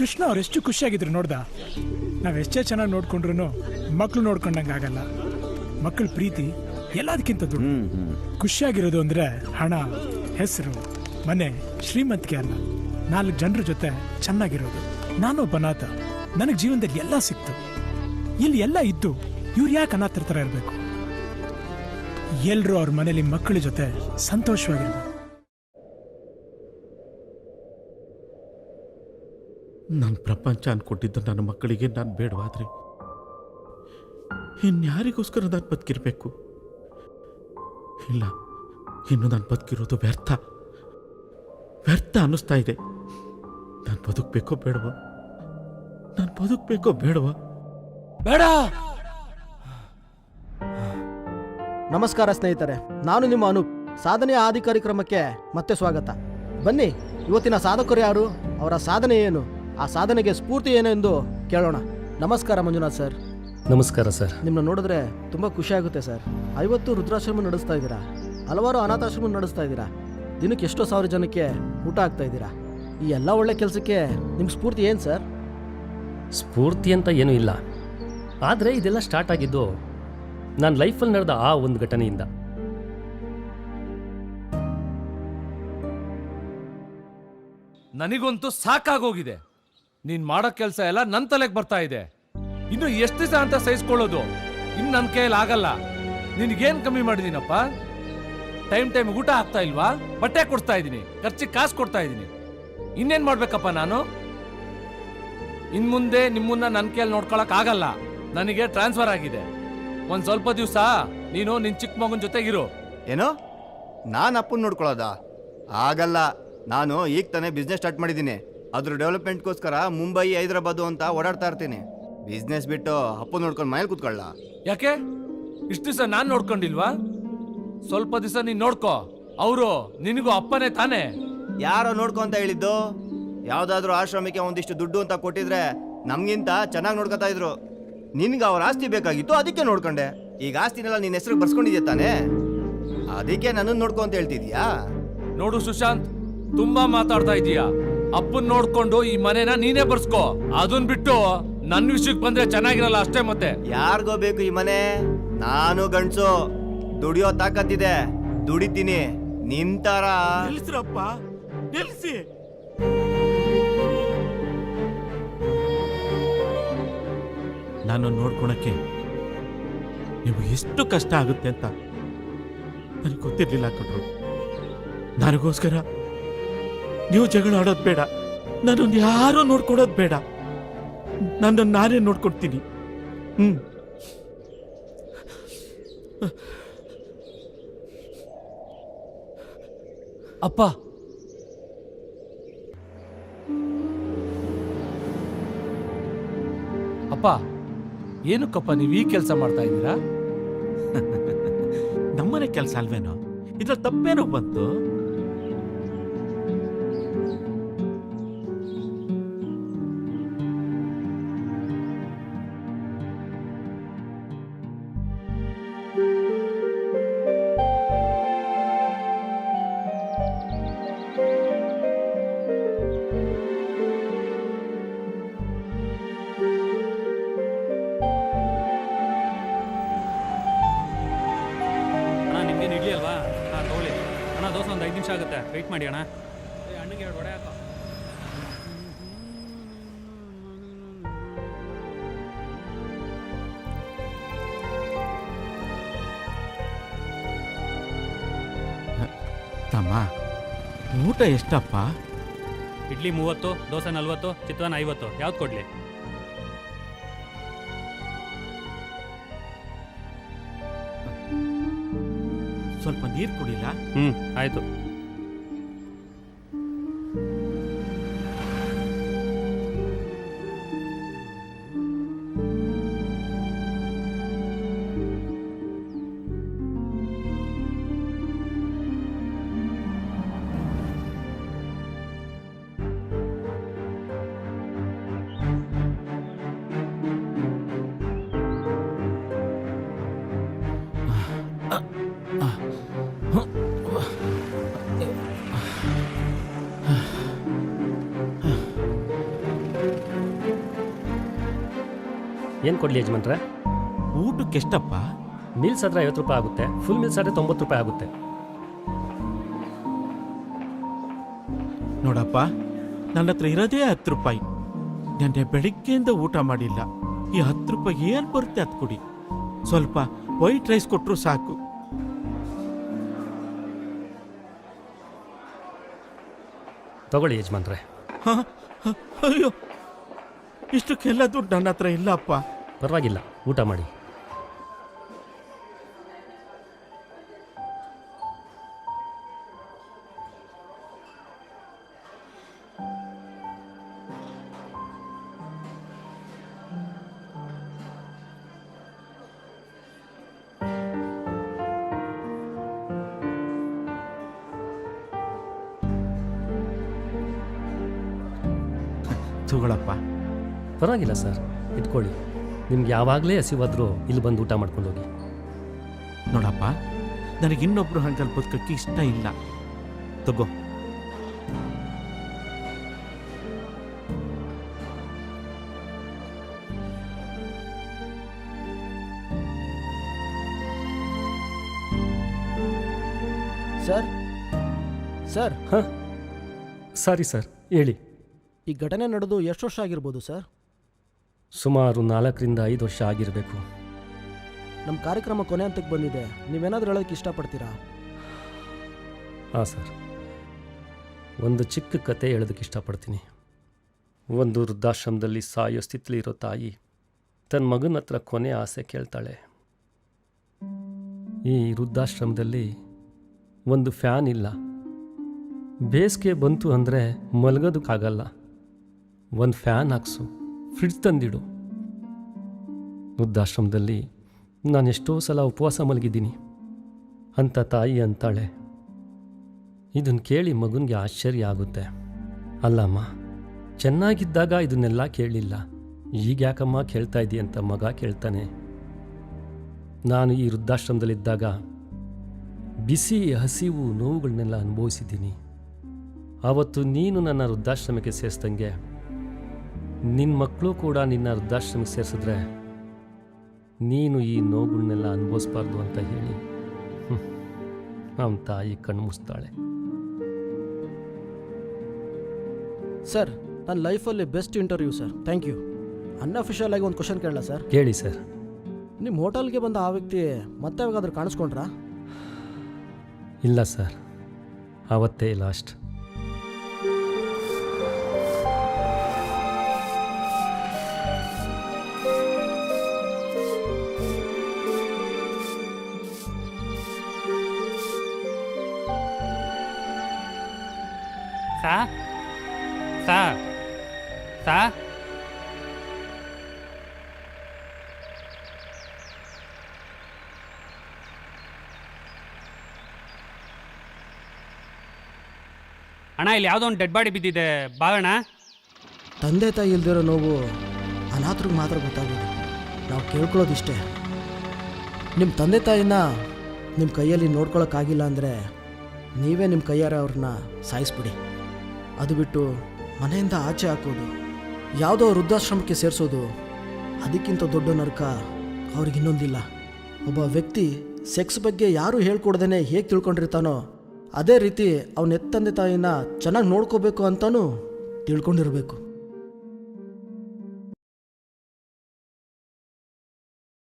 ಕೃಷ್ಣ ಅವ್ರು ಎಷ್ಟು ಖುಷಿಯಾಗಿದ್ರು ನೋಡ್ದ. ನಾವೆಷ್ಟೇ ಚೆನ್ನಾಗಿ ನೋಡ್ಕೊಂಡ್ರು ಮಕ್ಳು ನೋಡ್ಕೊಂಡಂಗೆ ಆಗಲ್ಲ. ಮಕ್ಕಳ ಪ್ರೀತಿ ಎಲ್ಲದಕ್ಕಿಂತ ದೊಡ್ಡ. ಖುಷಿಯಾಗಿರೋದು ಅಂದ್ರೆ ಹಣ, ಹೆಸರು, ಮನೆ, ಶ್ರೀಮಂತಿಕೆ ಅಲ್ಲ, 4 ಜನರ ಜೊತೆ ಚೆನ್ನಾಗಿರೋದು. ನಾನೊಬ್ಬ ಅನಾಥ, ನನಗೆ ಜೀವನದಲ್ಲಿ ಎಲ್ಲ ಸಿಕ್ತು. ಇಲ್ಲಿ ಎಲ್ಲ ಇದ್ದು ಇವ್ರು ಯಾಕೆ ಅನಾಥರ ಥರ ಇರಬೇಕು? ಎಲ್ರೂ ಅವ್ರ ಮನೇಲಿ ಮಕ್ಕಳ ಜೊತೆ ಸಂತೋಷವಾಗಿರ್ಬೇಕು. ನನ್ನ ಪ್ರಪಂಚ ಅನ್ಕೊಟ್ಟಿದ್ದು ನನ್ನ ಮಕ್ಕಳಿಗೆ ನಾನು ಬೇಡವಾದ್ರೆ ಇನ್ಯಾರಿಗೋಸ್ಕರ ನಾನು ಬದುಕಿರ್ಬೇಕು? ಇಲ್ಲ, ಇನ್ನು ನಾನು ಬದುಕಿರೋದು ವ್ಯರ್ಥ ವ್ಯರ್ಥ ಅನ್ನಿಸ್ತಾ ಇದೆ. ನಾನು ಬದುಕಬೇಕೋ ಬೇಡವಾ? ನಾನು ಬದುಕಬೇಕೋ ಬೇಡವಾ? ಬೇಡ. ನಮಸ್ಕಾರ ಸ್ನೇಹಿತರೆ, ನಾನು ನಿಮ್ಮ ಅನೂಪ್. ಸಾಧನೆಯ ಆದಿ ಕಾರ್ಯಕ್ರಮಕ್ಕೆ ಮತ್ತೆ ಸ್ವಾಗತ. ಬನ್ನಿ, ಇವತ್ತಿನ ಸಾಧಕರು ಯಾರು, ಅವರ ಸಾಧನೆ ಏನು, ಆ ಸಾಧನೆಗೆ ಸ್ಫೂರ್ತಿ ಏನು ಎಂದು ಕೇಳೋಣ. ನಮಸ್ಕಾರ ಮಂಜುನಾಥ್ ಸರ್. ನಮಸ್ಕಾರ ಸರ್. ನಿಮ್ಮನ್ನ ನೋಡಿದ್ರೆ ತುಂಬ ಖುಷಿಯಾಗುತ್ತೆ ಸರ್. 50 ವೃದ್ಧಾಶ್ರಮ ನಡೆಸ್ತಾ ಇದ್ದೀರಾ, ಹಲವಾರು ಅನಾಥಾಶ್ರಮ ನಡೆಸ್ತಾ ಇದ್ದೀರಾ, ದಿನಕ್ಕೆ ಎಷ್ಟೋ ಸಾವಿರ ಜನಕ್ಕೆ ಊಟ ಆಗ್ತಾ ಇದ್ದೀರಾ. ಈ ಎಲ್ಲ ಒಳ್ಳೆ ಕೆಲಸಕ್ಕೆ ನಿಮ್ಮ ಸ್ಫೂರ್ತಿ ಏನು ಸರ್? ಸ್ಫೂರ್ತಿ ಅಂತ ಏನೂ ಇಲ್ಲ, ಆದರೆ ಇದೆಲ್ಲ ಸ್ಟಾರ್ಟ್ ಆಗಿದ್ದು ನನ್ನ ಲೈಫಲ್ಲಿ ನಡೆದ ಆ ಒಂದು ಘಟನೆಯಿಂದ. ನನಗಂತೂ ಸಾಕಾಗೋಗಿದೆ. ನೀನ್ ಮಾಡೋ ಕೆಲಸ ಎಲ್ಲ ನನ್ನ ತಲೆಗೆ ಬರ್ತಾ ಇದೆ. ಇನ್ನು ಎಷ್ಟು ದಿವಸ ಅಂತ ಸಹಿಸ್ಕೊಳ್ಳೋದು? ಇನ್ನು ನನ್ನ ಕೈಯಲ್ಲಿ ಆಗಲ್ಲ. ನಿನ್ಗೇನ್ ಕಮ್ಮಿ ಮಾಡಿದೀನಪ್ಪ? ಟೈಮ್ ಊಟ ಆಗ್ತಾ ಇಲ್ವಾ? ಬಟ್ಟೆ ಕೊಡ್ತಾ ಇದ್ದೀನಿ, ಖರ್ಚಿಗೆ ಕಾಸು ಕೊಡ್ತಾ ಇದ್ದೀನಿ. ಇನ್ನೇನ್ ಮಾಡ್ಬೇಕಪ್ಪ ನಾನು? ಇನ್ ಮುಂದೆ ನಿಮ್ಮನ್ನ ನನ್ನ ಕೈಯಲ್ಲಿ ನೋಡ್ಕೊಳಕ್ ಆಗಲ್ಲ. ನನಗೆ ಟ್ರಾನ್ಸ್ಫರ್ ಆಗಿದೆ. ಒಂದ್ ಸ್ವಲ್ಪ ದಿವಸ ನೀನು ನಿನ್ ಚಿಕ್ಕ ಮಗನ ಜೊತೆಗಿರು. ಏನೋ ನಾನು ಅಪ್ಪನ ನೋಡ್ಕೊಳ್ಳೋದ? ಆಗಲ್ಲ. ನಾನು ಈಗ ತಾನೇ ಬಿಸ್ನೆಸ್ ಸ್ಟಾರ್ಟ್ ಮಾಡಿದ್ದೀನಿ. ಅದ್ರ ಡೆವಲಪ್ಮೆಂಟ್ಗೋಸ್ಕರ ಮುಂಬೈ, ಹೈದರಾಬಾದು ಅಂತ ಓಡಾಡ್ತಾ ಇರ್ತೀನಿ. ಬಿಸ್ನೆಸ್ ಬಿಟ್ಟು ಅಪ್ಪನ ನೋಡ್ಕೊಂಡು ಮನೇಲಿ ಕೂತ್ಕೊಳ್ಳ. ಯಾಕೆ ಇಷ್ಟು ದಿವಸ ನಾನ್ ನೋಡ್ಕೊಂಡಿಲ್ವಾ? ಸ್ವಲ್ಪ ದಿವಸ ನೀನ್ ನೋಡ್ಕೋ. ಅವರು ನಿನಗೂ ಅಪ್ಪನೇ ತಾನೇ. ಯಾರೋ ನೋಡ್ಕೊ ಅಂತ ಹೇಳಿದ್ದು? ಯಾವ್ದಾದ್ರು ಆಶ್ರಮಕ್ಕೆ ಒಂದಿಷ್ಟು ದುಡ್ಡು ಅಂತ ಕೊಟ್ಟಿದ್ರೆ ನಮ್ಗಿಂತ ಚೆನ್ನಾಗಿ ನೋಡ್ಕೊತಾ ಇದ್ರು. ನಿನ್ಗೆ ಅವ್ರ ಆಸ್ತಿ ಬೇಕಾಗಿತ್ತು, ಅದಕ್ಕೆ ನೋಡ್ಕೊಂಡೆ. ಈಗ ಆಸ್ತಿನೆಲ್ಲ ನಿನ್ನ ಹೆಸರು ಬರ್ಸ್ಕೊಂಡಿದ್ಯಾ ತಾನೇ? ಅದಕ್ಕೆ ನನ್ನನ್ನು ನೋಡ್ಕೊ ಅಂತ ಹೇಳ್ತಿದ್ಯಾ? ನೋಡು ಸುಶಾಂತ್, ತುಂಬಾ ಮಾತಾಡ್ತಾ ಇದೀಯಾ. ಅಪ್ಪನ್ ನೋಡ್ಕೊಂಡು ಈ ಮನೆನ ನೀನೇ ಬರ್ಸ್ಕೋ. ಅದನ್ ಬಿಟ್ಟು ನನ್ ವಿಷಯಕ್ಕೆ ಬಂದ್ರೆ ಚೆನ್ನಾಗಿರಲ್ಲ ಅಷ್ಟೇ. ಮತ್ತೆ ಯಾರಿಗೋ ಬೇಕು ಈ ಮನೆ? ನಾನು ಗಂಡ್ಸು, ದುಡಿಯೋ ತಾಕತ್ತಿದೆ, ದುಡಿತೀನಿ. ನಿಂತಾರ ನಿಲ್ಸ್ರಪ್ಪ, ನಿಲ್ಸಿ. ನಾನು ನೋಡ್ಕೊಳಕ್ಕೆ ನೀವು ಎಷ್ಟು ಕಷ್ಟ ಆಗುತ್ತೆ ಅಂತ ನನಗೆ ಗೊತ್ತಿರ್ಲಿಲ್ಲ ಕಣ್ರು. ನನಗೋಸ್ಕರ ನೀವು ಜಗಳ ಆಡೋದು ಬೇಡ, ನನ್ನನ್ನು ಯಾರೂ ನೋಡ್ಕೊಡೋದು ಬೇಡ. ನನ್ನನ್ನು ನಾನೇ ನೋಡ್ಕೊಡ್ತೀನಿ. ಅಪ್ಪ, ಅಪ್ಪ, ಏನಕ್ಕಪ್ಪ ನೀವು ಈ ಕೆಲಸ ಮಾಡ್ತಾ ಇದ್ದೀರಾ? ನಮ್ಮನೆ ಕೆಲಸ ಅಲ್ವೇನೋ, ಇದ್ರಲ್ಲಿ ತಪ್ಪೇನೋ ಬಂತು? ನಿಮ್ಗೇನು ಇಡ್ಲಿ ಅಲ್ವಾ? ಹಾಂ ತಗೊಳ್ಳಿ ಅಣ್ಣ. ದೋಸೆ ಒಂದು 5 ನಿಮಿಷ ಆಗುತ್ತೆ, ವೆಯ್ಟ್ ಮಾಡಿ ಅಣ್ಣ. ಅಣ್ಣಗೆ 2 ವಡೆ ಹಾಕೋ. ತಮ್ಮ, ಊಟ ಎಷ್ಟಪ್ಪ? ಇಡ್ಲಿ 30, ದೋಸೆ 40, ಚಿತ್ರಾನ್ನ 50. ಯಾವ್ದು ಕೊಡಲಿ? ಸ್ವಲ್ಪ ನೀರು ಕುಡಿಲ್ಲ? ಆಯಿತು. ಏನು ಕೊಡಲಿ ಯಜಮಾನ್ರೆ? ಊಟಕ್ಕೆ ಎಷ್ಟಪ್ಪ? ಮೀಲ್ಸ್ ಆದರೆ 50 ರೂಪಾಯಿ ಆಗುತ್ತೆ, ಫುಲ್ ಮೀಲ್ಸ್ ಆದರೆ 90 ರೂಪಾಯಿ ಆಗುತ್ತೆ. ನೋಡಪ್ಪ, ನನ್ನ ಹತ್ರ ಇರೋದೇ 10 ರೂಪಾಯಿ. ನೆನ್ನೆ ಬೆಳಿಗ್ಗೆಯಿಂದ ಊಟ ಮಾಡಿಲ್ಲ. ಈ 10 ರೂಪಾಯಿ ಏನು ಬರುತ್ತೆ ಅದು ಕೊಡಿ. ಸ್ವಲ್ಪ ವೈಟ್ ರೈಸ್ ಕೊಟ್ಟರು ಸಾಕು. ತಗೊಳ್ಳಿ ಯಜಮಾನ್ರೆ. ಅಯ್ಯೋ, ಇಷ್ಟಕ್ಕೆಲ್ಲ ದುಡ್ಡು ನನ್ನ ಹತ್ರ ಇಲ್ಲಪ್ಪ. ಪರವಾಗಿಲ್ಲ, ಊಟ ಮಾಡಿ. ತಗೊಳಪ್ಪ. ಪರವಾಗಿಲ್ಲ ಸರ್, ಇಟ್ಕೊಳ್ಳಿ. ನಿಮ್ಗೆ ಯಾವಾಗಲೇ ಹಸಿವಾದರೂ ಇಲ್ಲಿ ಬಂದು ಊಟ ಮಾಡ್ಕೊಂಡು ಹೋಗಿ. ನೋಡಪ್ಪ, ನನಗೆ ಇನ್ನೊಬ್ರು ಹಂಗಲ್ಲಿ ಬದುಕಕ್ಕೆ ಇಷ್ಟ ಇಲ್ಲ. ತಗೋ. ಸರ್ ಸರ್ ಹಾಂ, ಸಾರಿ ಸರ್, ಹೇಳಿ. ಈ ಘಟನೆ ನಡೆದು ಎಷ್ಟು ವರ್ಷ ಆಗಿರ್ಬೋದು ಸರ್? ಸುಮಾರು 4 ರಿಂದ 5 ವರ್ಷ ಆಗಿರಬೇಕು. ನಮ್ಮ ಕಾರ್ಯಕ್ರಮ ಕೊನೆ ಹಂತಕ್ಕೆ ಬಂದಿದೆ. ನೀವೇನಾದರೂ ಹೇಳೋಕ್ಕೆ ಇಷ್ಟಪಡ್ತೀರಾ? ಹಾಂ ಸರ್, ಒಂದು ಚಿಕ್ಕ ಕತೆ ಹೇಳೋದಕ್ಕೆ ಇಷ್ಟಪಡ್ತೀನಿ. ಒಂದು ವೃದ್ಧಾಶ್ರಮದಲ್ಲಿ ಸಾಯೋ ಸ್ಥಿತಿಲಿರೋ ತಾಯಿ ತನ್ನ ಮಗನ ಹತ್ರ ಕೊನೆ ಆಸೆ ಕೇಳ್ತಾಳೆ. ಈ ವೃದ್ಧಾಶ್ರಮದಲ್ಲಿ ಒಂದು ಫ್ಯಾನ್ ಇಲ್ಲ. ಬೇಸಿಗೆ ಬಂತು ಅಂದರೆ ಮಲಗೋದಕ್ಕಾಗಲ್ಲ. ಒಂದು ಫ್ಯಾನ್ ಹಾಕ್ಸು, ಫ್ರಿಡ್ಜ್ ತಂದಿಡು. ವೃದ್ಧಾಶ್ರಮದಲ್ಲಿ ನಾನು ಎಷ್ಟೋ ಸಲ ಉಪವಾಸ ಮಲಗಿದ್ದೀನಿ ಅಂತ ತಾಯಿ ಅಂತಾಳೆ. ಇದನ್ನು ಕೇಳಿ ಮಗನಿಗೆ ಆಶ್ಚರ್ಯ ಆಗುತ್ತೆ. ಅಲ್ಲಮ್ಮ, ಚೆನ್ನಾಗಿದ್ದಾಗ ಇದನ್ನೆಲ್ಲ ಕೇಳಲಿಲ್ಲ, ಈಗ ಯಾಕಮ್ಮ ಕೇಳ್ತಾ ಇದ್ದೀಯ ಅಂತ ಮಗ ಕೇಳ್ತಾನೆ. ನಾನು ಈ ವೃದ್ಧಾಶ್ರಮದಲ್ಲಿದ್ದಾಗ ಬಿಸಿ, ಹಸಿವು, ನೋವುಗಳನ್ನೆಲ್ಲ ಅನುಭವಿಸಿದ್ದೀನಿ. ಆವತ್ತು ನೀನು ನನ್ನ ವೃದ್ಧಾಶ್ರಮಕ್ಕೆ ಸೇರಿಸ್ದಂಗೆ ನಿನ್ನ ಮಕ್ಕಳು ಕೂಡ ನಿನ್ನ ವೃದ್ಧಾಶ್ರಮಕ್ಕೆ ಸೇರಿಸಿದ್ರೆ ನೀನು ಈ ನೋವುಗಳನ್ನೆಲ್ಲ ಅನುಭವಿಸ್ಬಾರ್ದು ಅಂತ ಹೇಳಿ ಅವನ ತಾಯಿ ಕಣ್ಣು ಮುಚ್ತಾಳೆ. ಸರ್, ನನ್ನ ಲೈಫಲ್ಲಿ best interview sir. Thank you. Unofficial ಆಗಿ ಒಂದು ಕ್ವಶನ್ ಕೇಳಲ್ಲ ಸರ್? ಕೇಳಿ ಸರ್. ನಿಮ್ಮ ಹೋಟೆಲ್ಗೆ ಬಂದ ಆ ವ್ಯಕ್ತಿ ಮತ್ತೆ ಯಾವಾಗಾದ್ರೂ ಕಾಣಿಸ್ಕೊಂಡ್ರಾ? ಇಲ್ಲ ಸರ್, ಆವತ್ತೇ ಲಾಸ್ಟ್. ಸಾ ಸಾ ಸಾ ಅಣ್ಣ, ಇಲ್ಲಿ ಯಾವುದೋ ಒಂದು ಡೆಡ್ ಬಾಡಿ ಬಿದ್ದಿದೆ, ಬಾಗೋಣ. ತಂದೆ ತಾಯಿ ಇಲ್ದಿರೋ ನೋವು ಅನಾಥರಿಗೆ ಮಾತ್ರ ಗೊತ್ತಾಗೋದು. ನಾವು ಕೇಳ್ಕೊಳ್ಳೋದಿಷ್ಟೇ, ನಿಮ್ಮ ತಂದೆ ತಾಯಿನ ನಿಮ್ಮ ಕೈಯಲ್ಲಿ ನೋಡ್ಕೊಳ್ಳೋಕ್ಕಾಗಿಲ್ಲ ಅಂದರೆ ನೀವೇ ನಿಮ್ಮ ಕೈಯಾರೆ ಅವ್ರನ್ನ ಸಾಯಿಸ್ಬಿಡಿ. ಅದು ಬಿಟ್ಟು ಮನೆಯಿಂದ ಆಚೆ ಹಾಕೋದು, ಯಾವುದೋ ವೃದ್ಧಾಶ್ರಮಕ್ಕೆ ಸೇರಿಸೋದು, ಅದಕ್ಕಿಂತ ದೊಡ್ಡ ನರಕ ಅವ್ರಿಗೆ ಇನ್ನೊಂದಿಲ್ಲ. ಒಬ್ಬ ವ್ಯಕ್ತಿ ಸೆಕ್ಸ್ ಬಗ್ಗೆ ಯಾರೂ ಹೇಳ್ಕೊಡ್ದೇ ಹೇಗೆ ತಿಳ್ಕೊಂಡಿರ್ತಾನೋ ಅದೇ ರೀತಿ ಅವನ ತಂದೆ ತಾಯಿನ ಚೆನ್ನಾಗಿ ನೋಡ್ಕೋಬೇಕು ಅಂತಲೂ ತಿಳ್ಕೊಂಡಿರಬೇಕು.